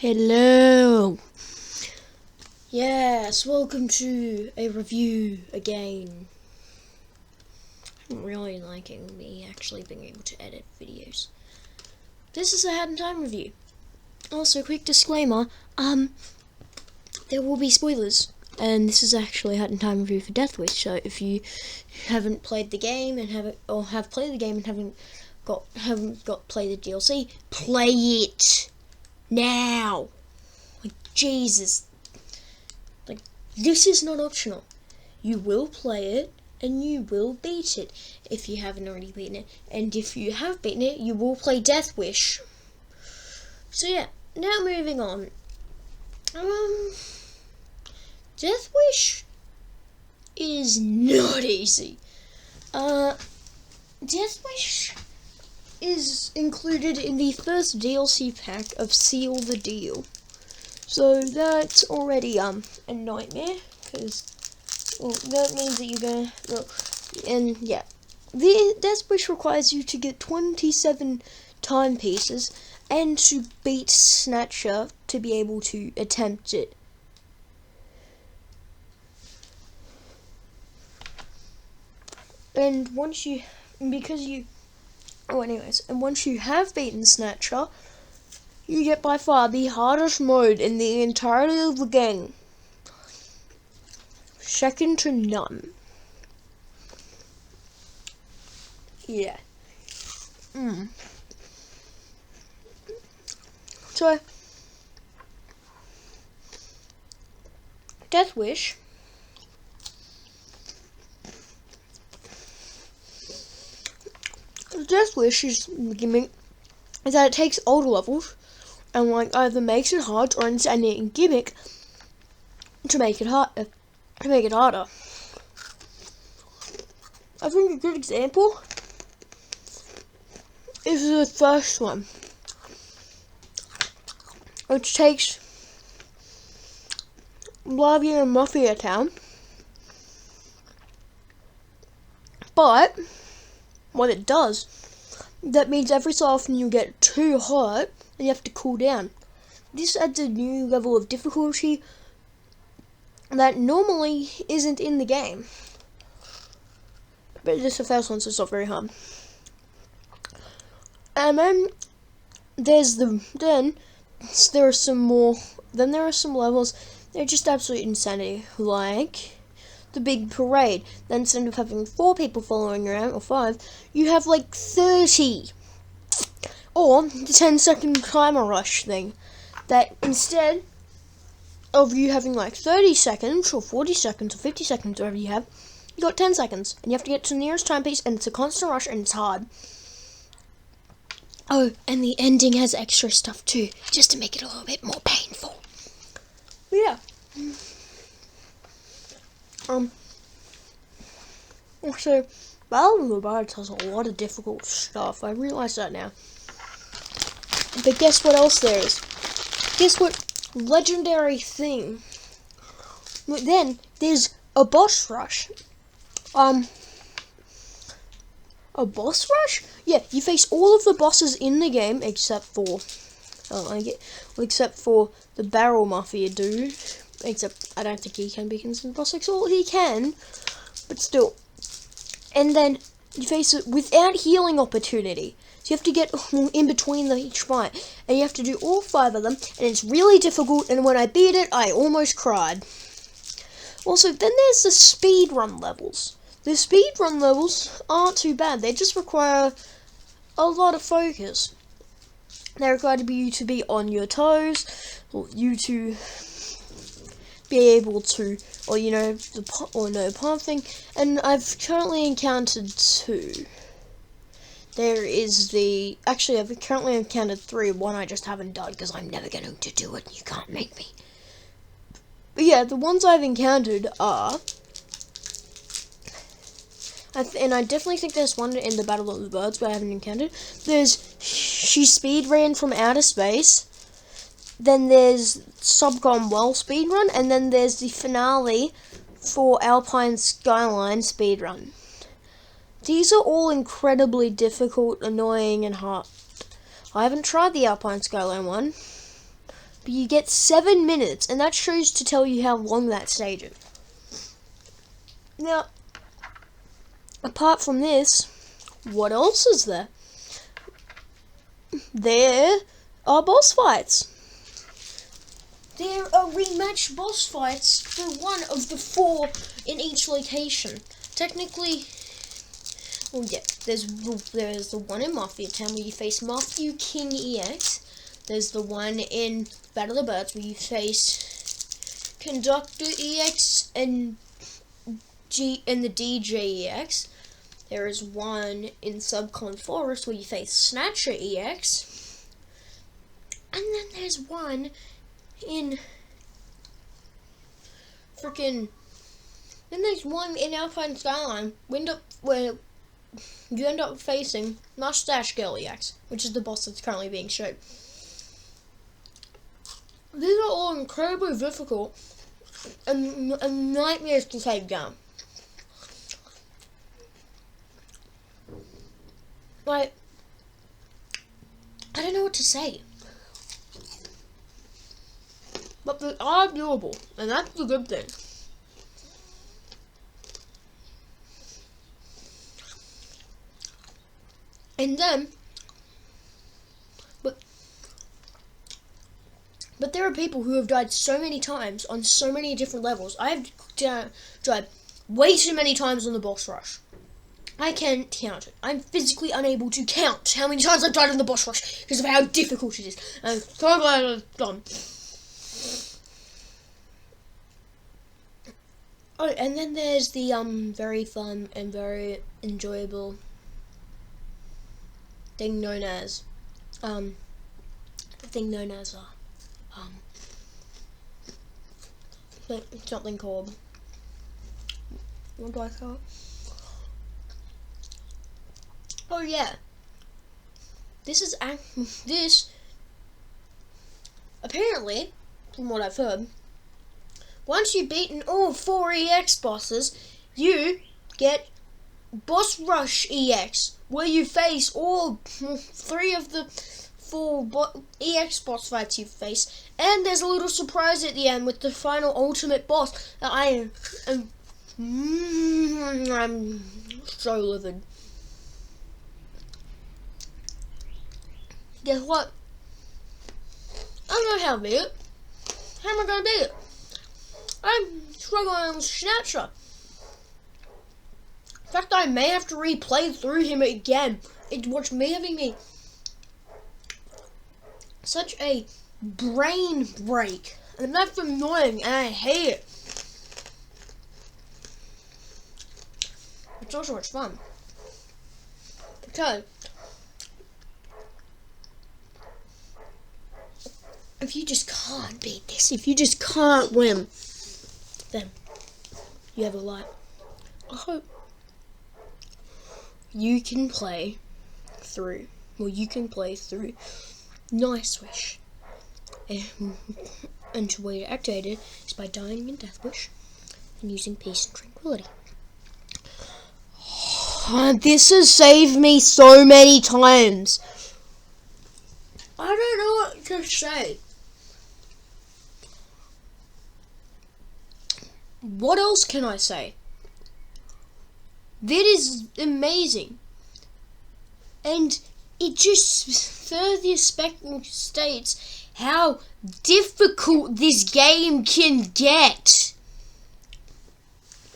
Hello. Yes, welcome to a review again. I'm really liking me actually being able to edit videos. This is a Hat in Time review. Also, quick disclaimer, there will be spoilers, and this is actually a Hat in Time review for Deathwish, so if you haven't played the game and have played the game and haven't got play the DLC, play it now. Like, Jesus. Like, this is not optional. You will play it, and you will beat it if you haven't already beaten it. And if you have beaten it, you will play Deathwish. So yeah, now moving on. Deathwish is not easy. Deathwish is included in the first DLC pack of Seal the Deal. So that's already a nightmare, because that means that you're gonna and yeah. The Deathwish requires you to get 27 timepieces and to beat Snatcher to be able to attempt it. And once you have beaten Snatcher, you get by far the hardest mode in the entirety of the game. Second to none. Yeah. So, Deathwish is gimmick is that it takes older levels and either makes it hard or it's a gimmick to make it harder. I think a good example is the first one, which takes Blavia and Mafia Town, but what it does, that means every so often you get too hot and you have to cool down. This adds a new level of difficulty that normally isn't in the game. But this is the first one, so it's not very hard. And then there are some levels that are just absolute insanity, like the big parade. Then instead of having 4 people following around, or 5, you have like 30. Or the 10-second timer rush thing, that instead of you having like 30 seconds, or 40 seconds, or 50 seconds, whatever you have, you got 10 seconds, and you have to get to the nearest timepiece, and it's a constant rush, and it's hard. Oh, and the ending has extra stuff too, just to make it a little bit more painful. But yeah. Also, Battle of the Birds has a lot of difficult stuff. I realize that now. But guess what else there is? Guess what legendary thing? Then there's a boss rush. A boss rush? Yeah, you face all of the bosses in the game except for the Barrel Mafia dude. Except I don't think he can be considered boss. Well, he can, but still. And then you face it without healing opportunity. So you have to get in between each fight, and you have to do all 5 of them, and it's really difficult. And when I beat it, I almost cried. Also, then there's the speedrun levels. The speedrun levels aren't too bad. They just require a lot of focus. They require you to be on your toes, or you to be able to, or no pathing. And I've currently encountered 2. I've currently encountered 3. One I just haven't done because I'm never going to do it. You can't make me. But yeah, the ones I've encountered are, and I definitely think there's one in the Battle of the Birds where I haven't encountered. There's She Speed Ran from Outer Space. Then there's Subcom Well Speedrun, and then there's the finale for Alpine Skyline Speedrun. These are all incredibly difficult, annoying, and hard. I haven't tried the Alpine Skyline one, but you get 7 minutes, and that shows to tell you how long that stage is. Now, apart from this, what else is there? There are boss fights. There are rematch boss fights for one of the 4 in each location. Technically, well, yeah, there's the one in Mafia Town where you face Matthew King EX. There's the one in Battle of the Birds where you face Conductor EX and the DJ EX. There is one in Subcon Forest where you face Snatchery EX. And then there's one in then there's one in Alpine Skyline where you end up facing Mustache Girl EX, which is the boss that's currently being shown. These are all incredibly difficult and nightmares to take down. Like, I don't know what to say. But they are doable, and that's the good thing. And then, but there are people who have died so many times on so many different levels. I have died way too many times on the boss rush. I can't count it. I'm physically unable to count how many times I've died on the boss rush because of how difficult it is. I'm so glad it's done. Oh, and then there's the very fun and very enjoyable thing known as something called, what do I call it? Oh yeah, this apparently, from what I've heard, once you've beaten all 4 EX bosses, you get Boss Rush EX, where you face all 3 of the 4 EX boss fights you face, and there's a little surprise at the end with the final ultimate boss that I'm so livid. Guess what? I don't know how to beat it. How am I going to beat it? I'm struggling with Snatcher. In fact, I may have to replay through him again. Watch me having me such a brain break. And that's annoying, and I hate it. It's also much fun. Because if you just can't beat this, if you just can't win, then you have a lot. I hope you can play through. Well, you can play through Deathwish. And the way to activate it is by dying in Deathwish and using Peace and Tranquility. This has saved me so many times. I don't know what to say. What else can I say? That is amazing. And it just further states how difficult this game can get.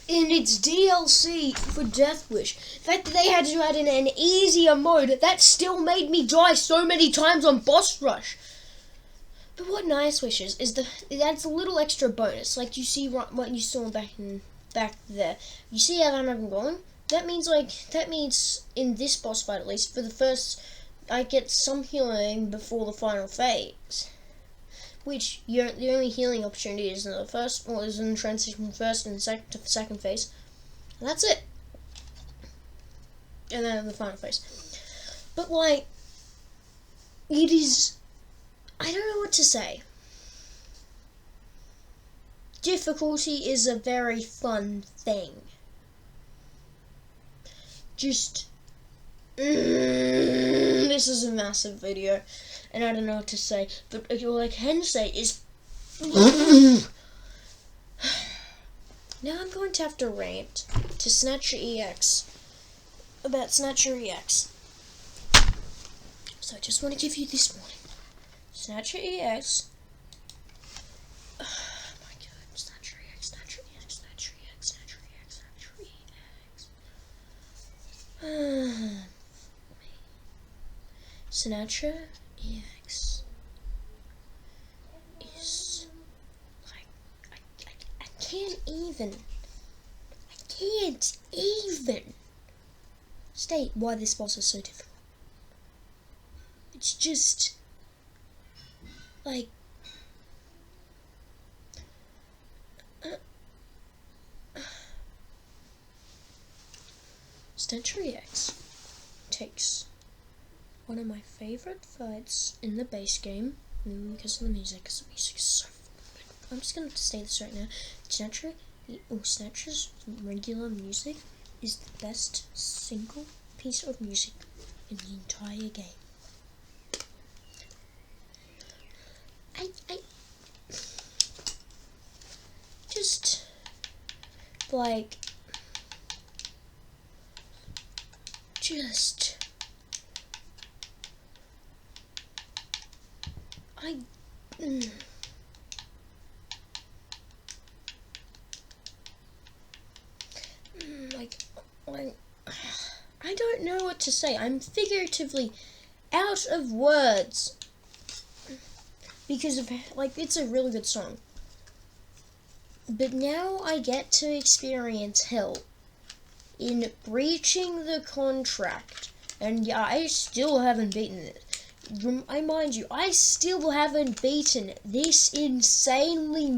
In its DLC for Deathwish, the fact that they had to add in an easier mode, that still made me die so many times on boss rush. But what Deathwish is it adds a little extra bonus, like you see what you saw back there. You see how I'm going? That means in this boss fight, at least for the first, I get some healing before the final phase. Which the only healing opportunity is in the first, or is in the transition from first and to the second phase, and that's it. And then the final phase. But like, it is, I don't know what to say. Difficulty is a very fun thing. Just This is a massive video, and I don't know what to say, but all I can say is now I'm going to have to rant to Snatchery X about Snatchery X. So I just want to give you this warning. Snatchery X. Oh my god, Snatchery X, Snatchery X, Snatchery X, Snatchery X, Snatchery X. Snatchery X is like I can't even state why this boss is so difficult. It's just like Snatchery X takes one of my favorite fights in the base game because of the music. Because the music is so good. I'm just gonna say this right now. Snatcher's regular music is the best single piece of music in the entire game. I just like I don't know what to say. I'm figuratively out of words because of it's a really good song. But now I get to experience hell in breaching the contract, and yeah, I still haven't beaten it. I mind you, I still haven't beaten this insanely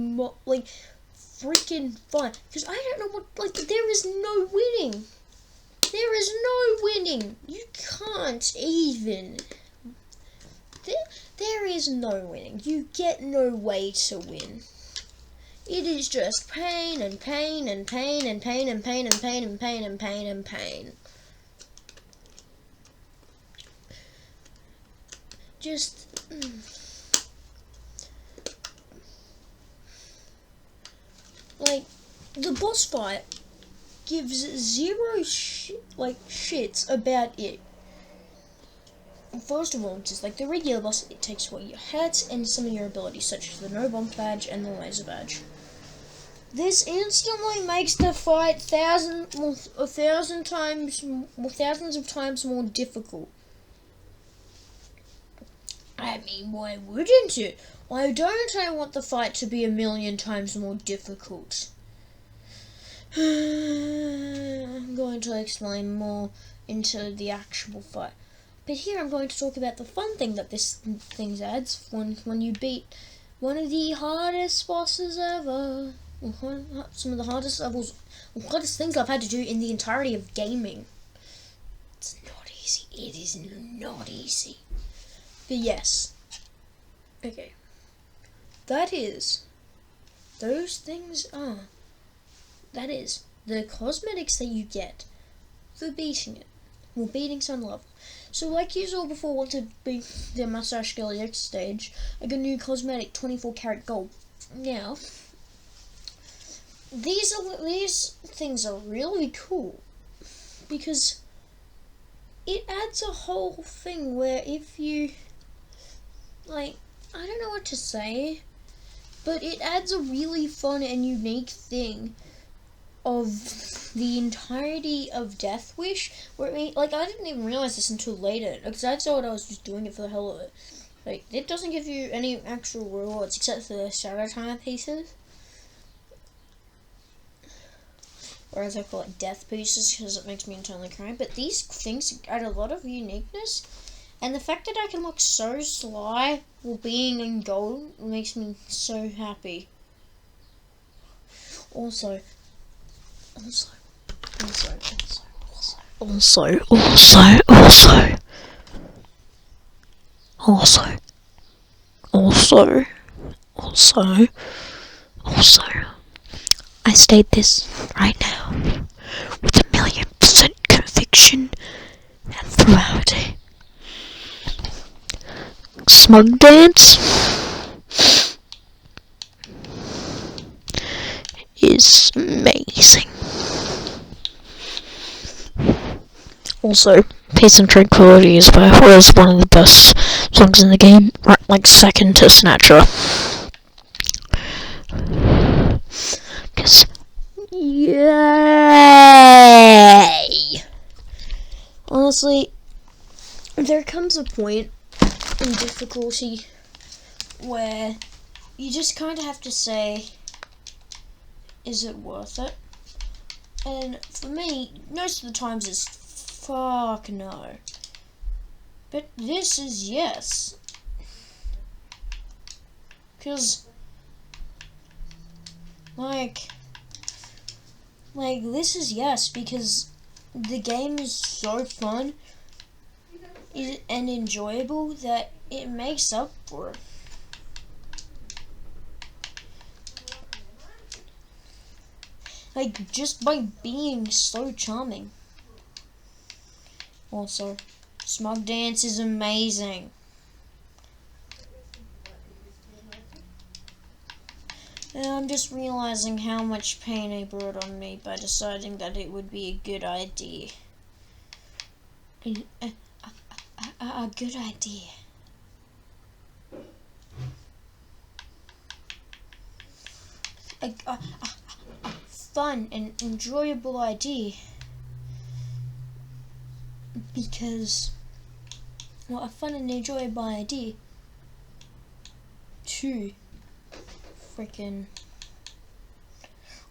freaking fun, because I don't know what, there is no winning. There is no winning. You can't even. There is no winning. You get no way to win. It is just pain and pain and pain and pain and pain and pain and pain and pain and pain. Just the boss fight gives zero shits about it. First of all, just like the regular boss, it takes away your hats and some of your abilities, such as the no bump badge and the laser badge. This instantly makes the fight thousands of times more difficult. I mean, why wouldn't it? Why don't I want the fight to be 1,000,000 times more difficult? I'm going to explain more into the actual fight. But here I'm going to talk about the fun thing that this thing adds when you beat one of the hardest bosses ever. Some of the hardest levels, hardest things I've had to do in the entirety of gaming. It's not easy. It is not easy. But yes. Okay. That is the cosmetics that you get for beating it. Well, beating some level. So like you saw before, want to beat the Snatchery X stage, I got a new cosmetic 24 karat gold. Now, these things are really cool because it adds a whole thing where if you I don't know what to say, but it adds a really fun and unique thing of the entirety of Deathwish, where I didn't even realize this until later, because I thought I was just doing it for the hell of it. It doesn't give you any actual rewards except for the shadow time pieces, or as I call it, death pieces, because it makes me internally cry. But these things add a lot of uniqueness, and the fact that I can look so sly while being in gold makes me so happy. Also, I state this right now with 1,000,000% conviction and through Smug Dance is amazing. Also, Peace and Tranquility is by was one of the best songs in the game, right, like second to Snatcher. Because, yay! Honestly, there comes a point in difficulty where you just kind of have to say, is it worth it? And for me, most of the times it's fuck no. But this is yes. Because, like, this is yes, because the game is so fun and enjoyable that it makes up for it. Like, just by being so charming. Also, Smug Dance is amazing. And I'm just realizing how much pain I brought on me by deciding that it would be a good idea. A good idea. A fun and enjoyable idea. Because, well, a fun and enjoyable idea to freaking,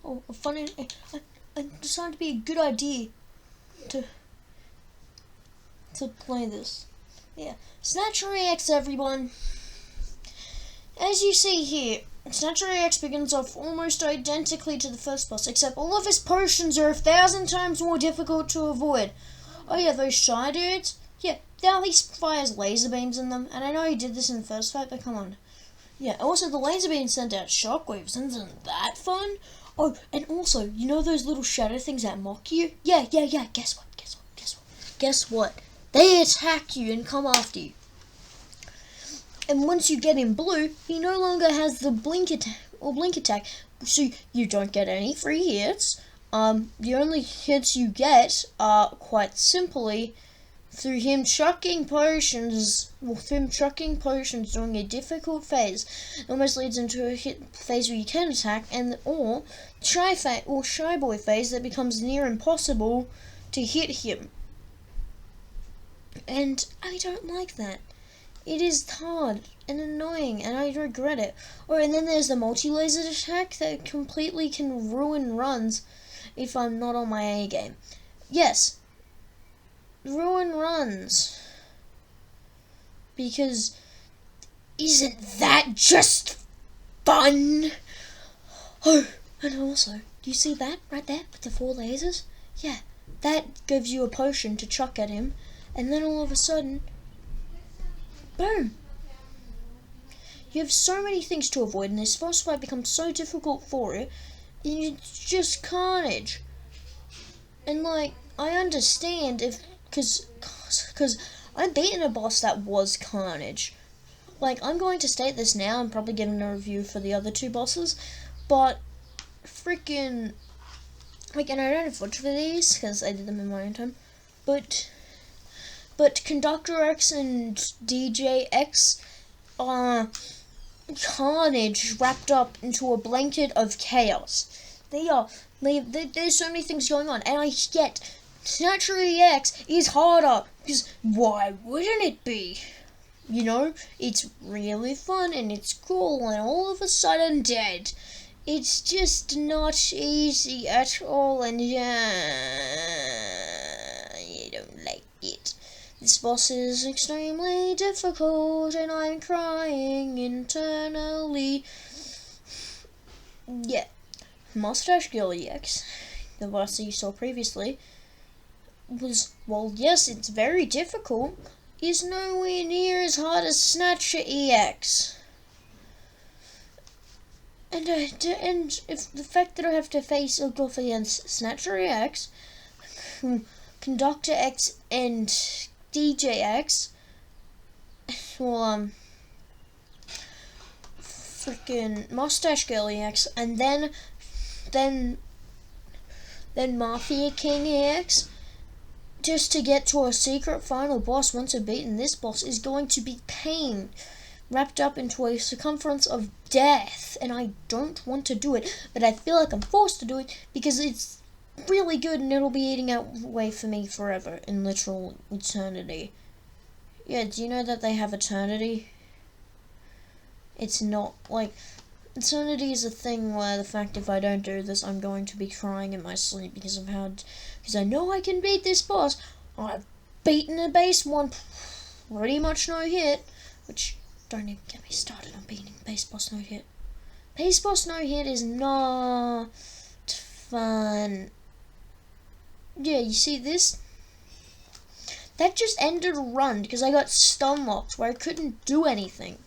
a fun and I decided to be a good idea to play this. Yeah, Snatchery X, everyone. As you see here, Snatchery X begins off almost identically to the first boss, except all of his potions are 1,000 times more difficult to avoid. Oh yeah, those shy dudes? Yeah, now he fires laser beams in them, and I know he did this in the first fight, but come on. Yeah, also the laser beams send out shockwaves, isn't that fun? Oh, and also, you know those little shadow things that mock you? Yeah, guess what? They attack you and come after you. And once you get in blue, he no longer has the blink attack, so you don't get any free hits. The only hits you get are quite simply through him chucking potions during a difficult phase. It almost leads into a phase where you can attack, or shy boy phase that becomes near impossible to hit him. And I don't like that. It is hard and annoying, and I regret it. And then there's the multi-laser attack that completely can ruin runs if I'm not on my A game. Yes, ruin runs. Because isn't that just fun? Oh, and also, do you see that right there with the 4 lasers? Yeah, that gives you a potion to chuck at him, and then all of a sudden, boom! You have so many things to avoid, and this boss fight becomes so difficult for it, and it's just carnage. And like, I understand because I'm beating a boss that was carnage. Like, I'm going to state this now, I'm probably giving a review for the other 2 bosses, but freaking, like, and I don't have footage for these, because I did them in my own time, but Conductor X and DJ X are carnage wrapped up into a blanket of chaos. There's so many things going on, and I get Snatchery X is harder, because why wouldn't it be? You know, it's really fun, and it's cool, and all of a sudden dead. It's just not easy at all, and I don't like it. This boss is extremely difficult, and I'm crying internally. Yeah, Mustache Girly X, the boss that you saw previously, was, well, yes, it's very difficult, is nowhere near as hard as Snatchery X. And if the fact that I have to face off against Snatchery X, Conductor X, and DJ X, well, freaking Mustache Girly X, and then Mafia King X, just to get to a secret final boss. Once I've beaten this boss, is going to be pain wrapped up into a circumference of death, and I don't want to do it, but I feel like I'm forced to do it because it's really good and it'll be eating away for me forever in literal eternity. Yeah, do you know that they have eternity? It's not like eternity is a thing where the fact if I don't do this, I'm going to be crying in my sleep because I know I can beat this boss. I've beaten a base one, pretty much no hit, which don't even get me started on beating base boss no hit. Base boss no hit is not fun. Yeah, you see this? That just ended a run because I got stun locked where I couldn't do anything.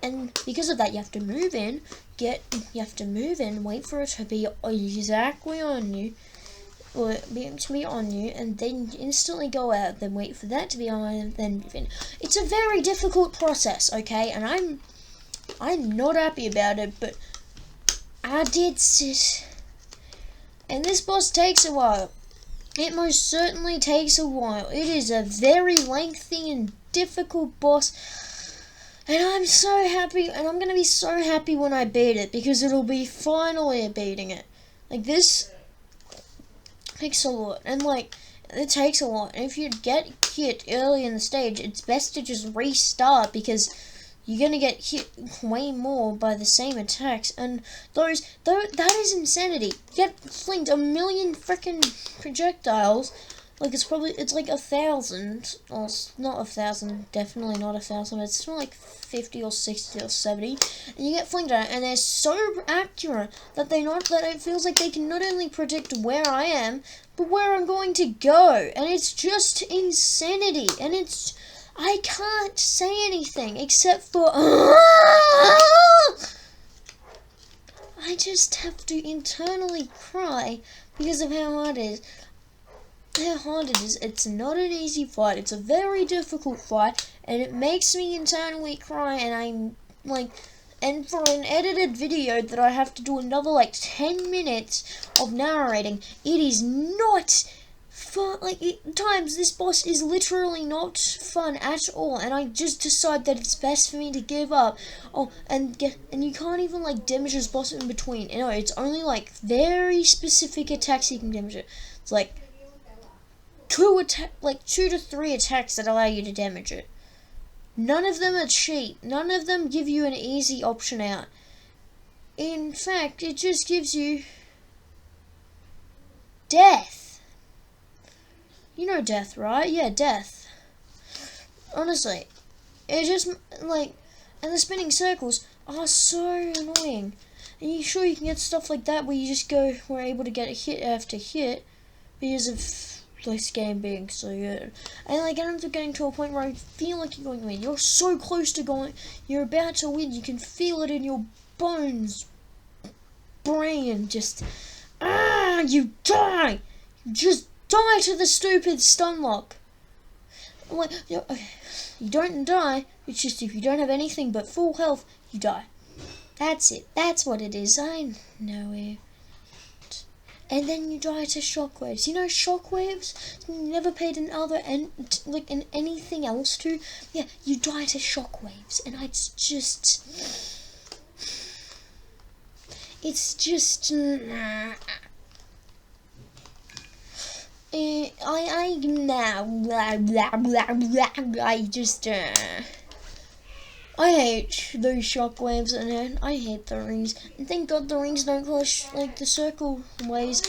And because of that, you have to move in, wait for it to be exactly on you, or to be on you, and then instantly go out, then wait for that to be on, and then move in. It's a very difficult process, okay? And I'm not happy about it, but I did sit. And this boss takes a while. It most certainly takes a while. It is a very lengthy and difficult boss. And I'm so happy, and I'm going to be so happy when I beat it, because it'll be finally beating it. Like, this takes a lot, and like, it takes a lot. And if you get hit early in the stage, it's best to just restart, because you're going to get hit way more by the same attacks, and that is insanity. You get flinged a million freaking projectiles. Like, it's like 1,000, or not 1,000, definitely not 1,000, it's more like 50 or 60 or 70, and you get flinged at it, and they're so accurate that it feels like they can not only predict where I am, but where I'm going to go, and it's just insanity, and I can't say anything except for, I just have to internally cry because of how hard it is. It's not an easy fight. It's a very difficult fight, and it makes me internally cry, and I'm like, and for an edited video that I have to do another like 10 minutes of narrating, it is not fun. Like, at times this boss is literally not fun at all, and I just decide that it's best for me to give up. And you can't even like damage this boss in between. You know, it's only like very specific attacks you can damage it. It's like 2 to 3 attacks that allow you to damage it. None of them are cheap. None of them give you an easy option out. In fact, it just gives you death. You know death, right? Yeah, death. Honestly, it just like, and the spinning circles are so annoying. And you sure you can get stuff like that where you just we're able to get a hit after hit because of this game being so good. And like, I end up getting to a point where I feel like you're going to win. You're so close to going. You're about to win. You can feel it in your bones, brain. Just you die. You just die to the stupid stun lock. Like, you don't die. It's just if you don't have anything but full health, you die. That's it. That's what it is. I know it. And then you die to shockwaves. You know shockwaves? You never paid in anything else to. Yeah, you die to shockwaves, and it's just. I hate those shockwaves, and I hate the rings. And thank God the rings don't cause, like, the circle waves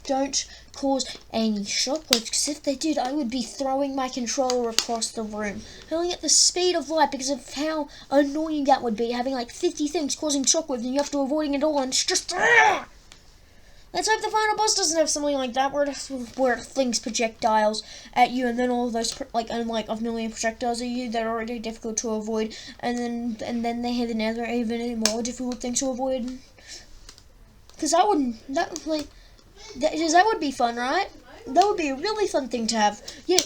don't cause any shockwaves, because if they did, I would be throwing my controller across the room. Only at the speed of light, because of how annoying that would be, having like 50 things causing shockwaves, and you have to avoiding it all, and it's just. Let's hope the final boss doesn't have something like that, where it flings projectiles at you, and then all of those, like a million projectiles at you that are already difficult to avoid, and then they have another even more difficult thing to avoid. Because that would be fun, right? that would be a really fun thing to have. Yeah.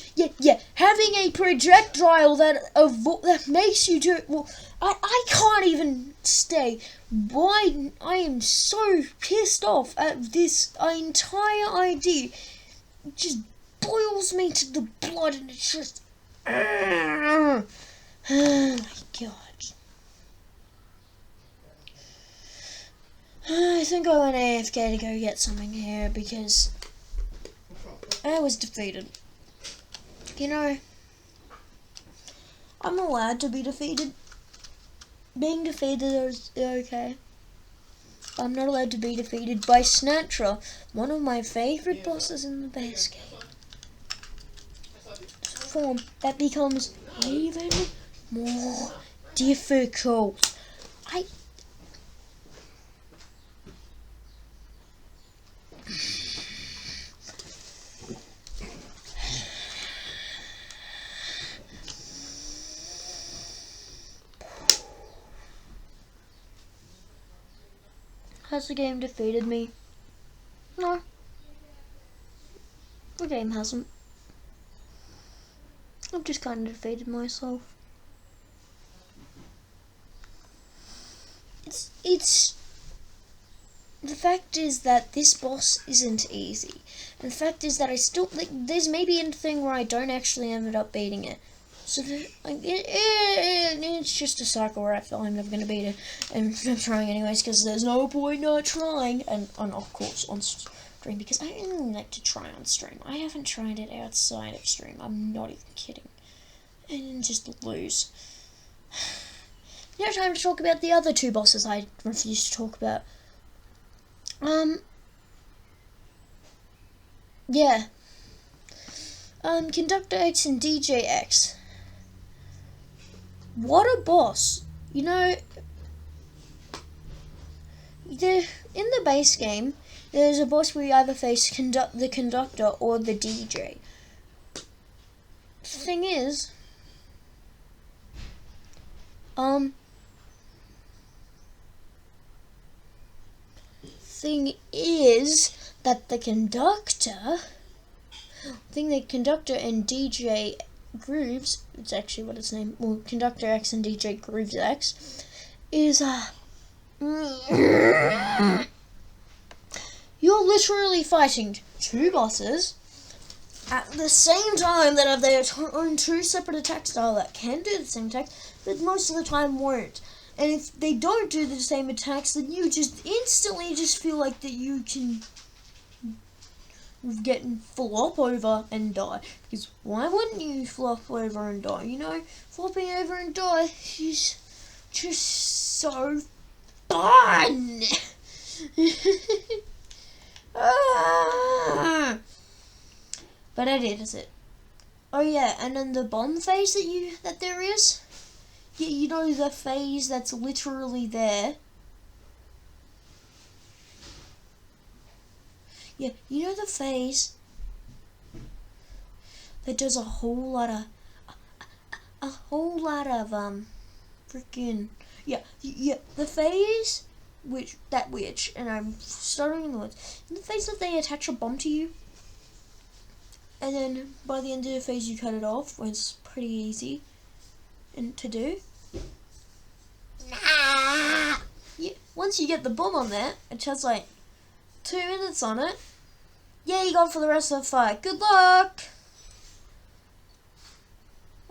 Having a projectile that makes you do. Well, I can't even stay. Why I am so pissed off at this entire idea. It just boils me to the blood, and it's just. Oh my god. I think I went AFK to go get something here because I was defeated. You know, I'm allowed to be defeated. Being defeated is okay. I'm not allowed to be defeated by Snatcher, one of my favourite bosses in the base game. Form that becomes even more difficult. Has the game defeated me? No. The game hasn't. I've just kind of defeated myself. It's the fact is that this boss isn't easy. And the fact is that I still, like, there's maybe a thing where I don't actually end up beating it. So it's just a cycle where I feel I'm never going to beat it. And I'm trying anyways because there's no point not trying. And of course on stream, because I only like to try on stream. I haven't tried it outside of stream. I'm not even kidding. And just lose. Now time to talk about the other two bosses I refuse to talk about. Yeah. Conductor X and DJ X. What a boss. You know, in the base game, there's a boss where you either face the conductor or the DJ. Thing is, that the conductor and DJ Grooves, it's actually what its name, well, Conductor X and DJ Grooves X, is, you're literally fighting two bosses at the same time that have their own two separate attack style that can do the same attacks, but most of the time won't. And if they don't do the same attacks, then you just instantly just feel like that you can get flop over and die. Because why wouldn't you flop over and die? You know, flopping over and die is just so fun. But it is it. Oh yeah, and then the bomb phase that there is. Yeah, you know the phase that's literally there. Yeah, you know the phase that does a whole lot of freaking the phase and I'm starting in the words. In the phase that they attach a bomb to you, and then by the end of the phase you cut it off, when it's pretty easy and to do. Yeah, once you get the bomb on there, it has like 2 minutes on it. Yeah, you got for the rest of the fight. Good luck!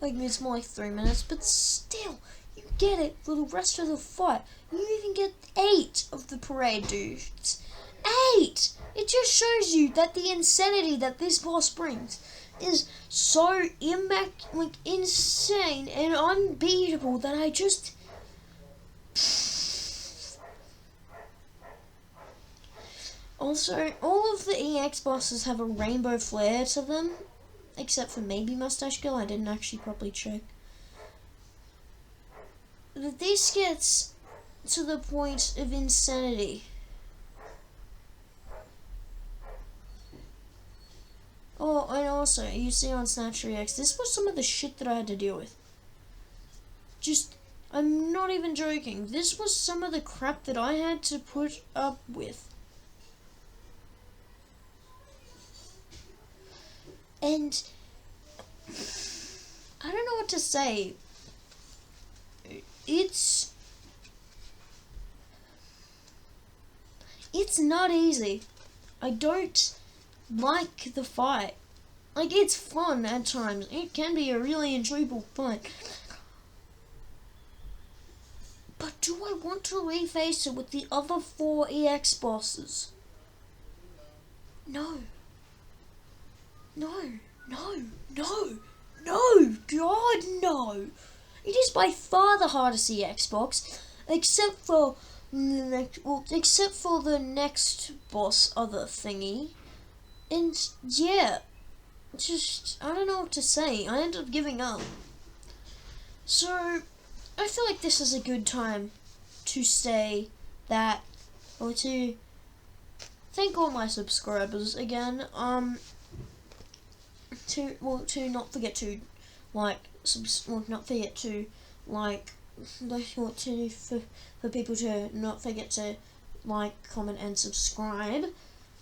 Like, it's more like 3 minutes, but still, you get it for the rest of the fight. You even get 8 of the parade dudes. 8! It just shows you that the insanity that this boss brings is so insane and unbeatable that I just... Also, all of the EX bosses have a rainbow flare to them, except for maybe Mustache Girl. I didn't actually properly check. But this gets to the point of insanity. Oh, and also, you see on Snatchery X, this was some of the shit that I had to deal with. Just, I'm not even joking. This was some of the crap that I had to put up with. And I don't know what to say. It's not easy. I don't like the fight. Like, it's fun at times. It can be a really enjoyable fight. But do I want to reface it with the other 4 EX bosses? No. No. No. No. No. God, no. It is by far the hardest EX boss, except for the next boss, other thingy. And yeah, just, I don't know what to say. I ended up giving up. So, I feel like this is a good time to say that, or to thank all my subscribers again. To not forget to for people to not forget to like, comment, and subscribe.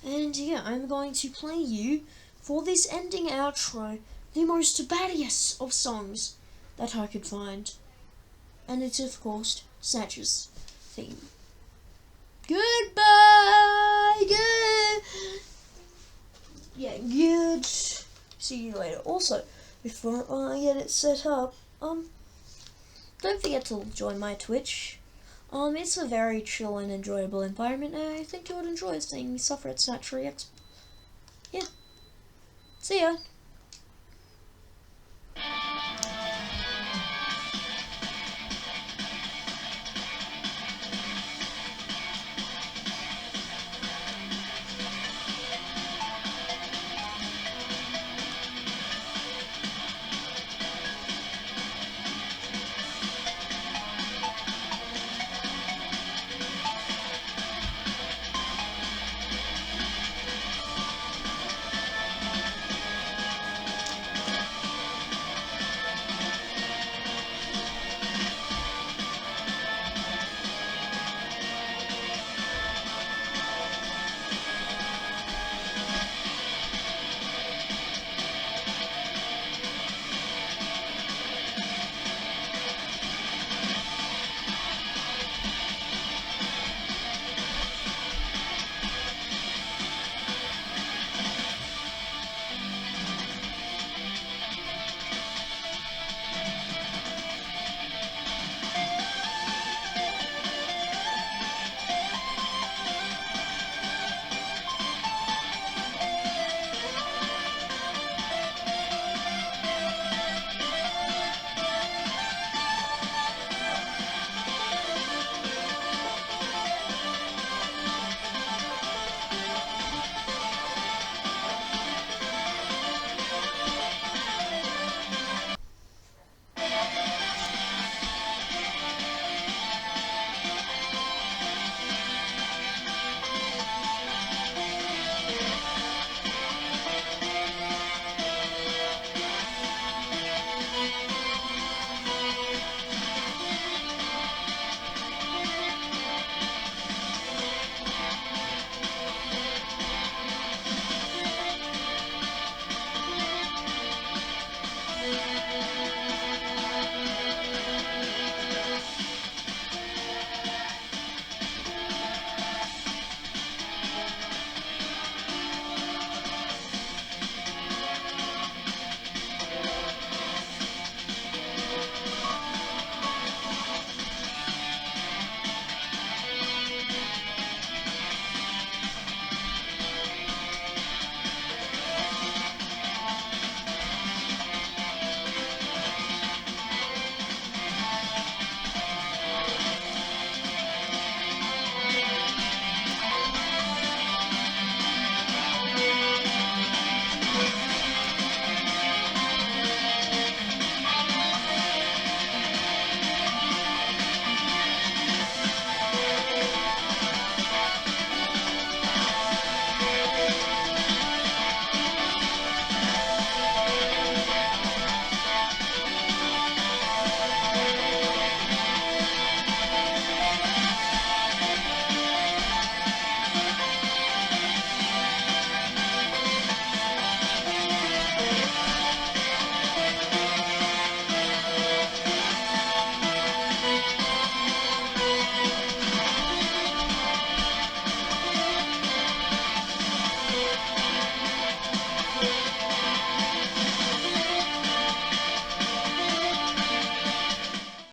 And yeah, I'm going to play you, for this ending outro, the most badass of songs that I could find. And it's, of course, Snatcher's theme. Goodbye! Good! Yeah, good. See you later. Also, before I get it set up, don't forget to join my Twitch. It's a very chill and enjoyable environment, and I think you would enjoy seeing me suffer at Snatchery X. Yeah. See ya.